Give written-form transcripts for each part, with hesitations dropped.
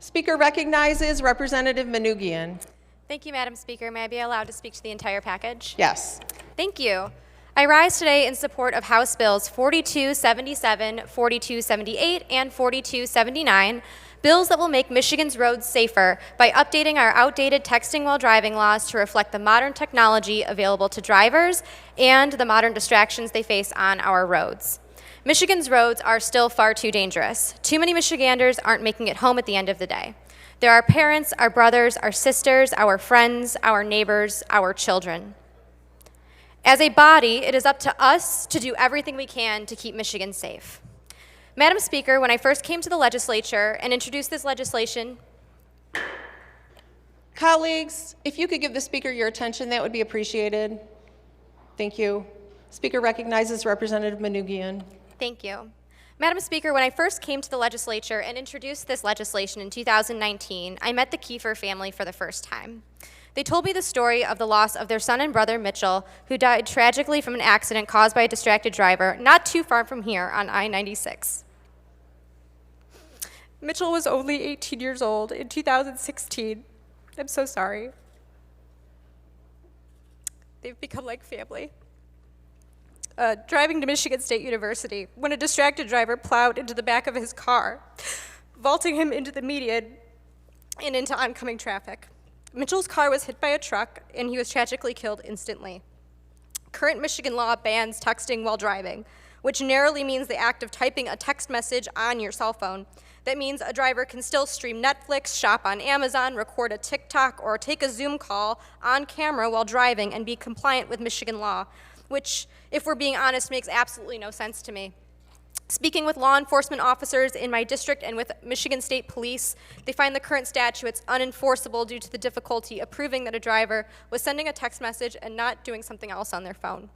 Speaker recognizes Representative Manoogian. Thank you, Madam Speaker. May I be allowed to speak to the entire package? Yes. Thank you. I rise today in support of House Bills 4277, 4278, and 4279, bills that will make Michigan's roads safer by updating our outdated texting while driving laws to reflect the modern technology available to drivers and the modern distractions they face on our roads. Michigan's roads are still far too dangerous. Too many Michiganders aren't making it home at the end of the day. They're our parents, our brothers, our sisters, our friends, our neighbors, our children. As a body, it is up to us to do everything we can to keep Michigan safe. Madam Speaker, when I first came to the legislature and introduced this legislation, Colleagues, if you could give the Speaker your attention, that would be appreciated. Thank you. Speaker recognizes Representative Manoogian. Thank you. Madam Speaker, when I first came to the legislature and introduced this legislation in 2019, I met the Kiefer family for the first time. They told me the story of the loss of their son and brother, Mitchell, who died tragically from an accident caused by a distracted driver not too far from here on I-96. Mitchell was only 18 years old in 2016. I'm so sorry. They've become like family. Driving to Michigan State University when a distracted driver plowed into the back of his car, vaulting him into the median and into oncoming traffic. Mitchell's car was hit by a truck, and he was tragically killed instantly. Current Michigan law bans texting while driving, which narrowly means the act of typing a text message on your cell phone. That means a driver can still stream Netflix, shop on Amazon, record a TikTok, or take a Zoom call on camera while driving and be compliant with Michigan law, which, if we're being honest, makes absolutely no sense to me. Speaking with law enforcement officers in my district and with Michigan State Police, they find the current statutes unenforceable due to the difficulty of proving that a driver was sending a text message and not doing something else on their phone.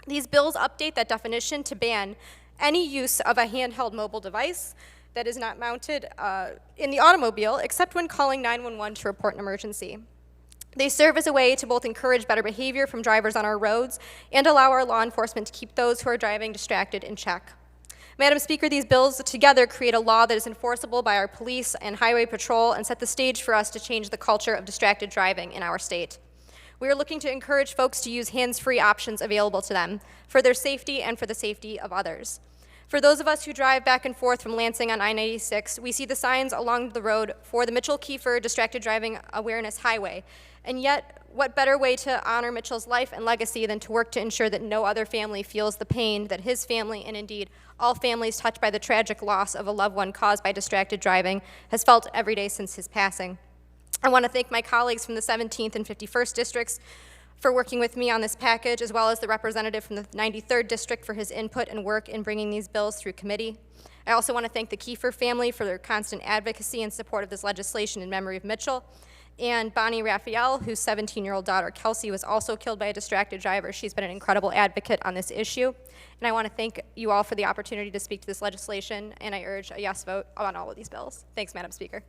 These bills update that definition to ban any use of a handheld mobile device that is not mounted in the automobile except when calling 911 to report an emergency. They serve as a way to both encourage better behavior from drivers on our roads and allow our law enforcement to keep those who are driving distracted in check. Madam Speaker, these bills together create a law that is enforceable by our police and highway patrol and set the stage for us to change the culture of distracted driving in our state. We are looking to encourage folks to use hands-free options available to them for their safety and for the safety of others. For those of us who drive back and forth from Lansing on I-96, we see the signs along the road for the Mitchell-Kiefer Distracted Driving Awareness Highway. And yet, what better way to honor Mitchell's life and legacy than to work to ensure that no other family feels the pain that his family, and indeed all families touched by the tragic loss of a loved one caused by distracted driving, has felt every day since his passing. I want to thank my colleagues from the 17th and 51st districts for working with me on this package, as well as the representative from the 93rd district for his input and work in bringing these bills through committee. I also want to thank the Kiefer family for their constant advocacy and support of this legislation in memory of Mitchell, and Bonnie Raphael, whose 17-year-old daughter, Kelsey, was also killed by a distracted driver. She's been an incredible advocate on this issue. And I want to thank you all for the opportunity to speak to this legislation, and I urge a yes vote on all of these bills. Thanks, Madam Speaker.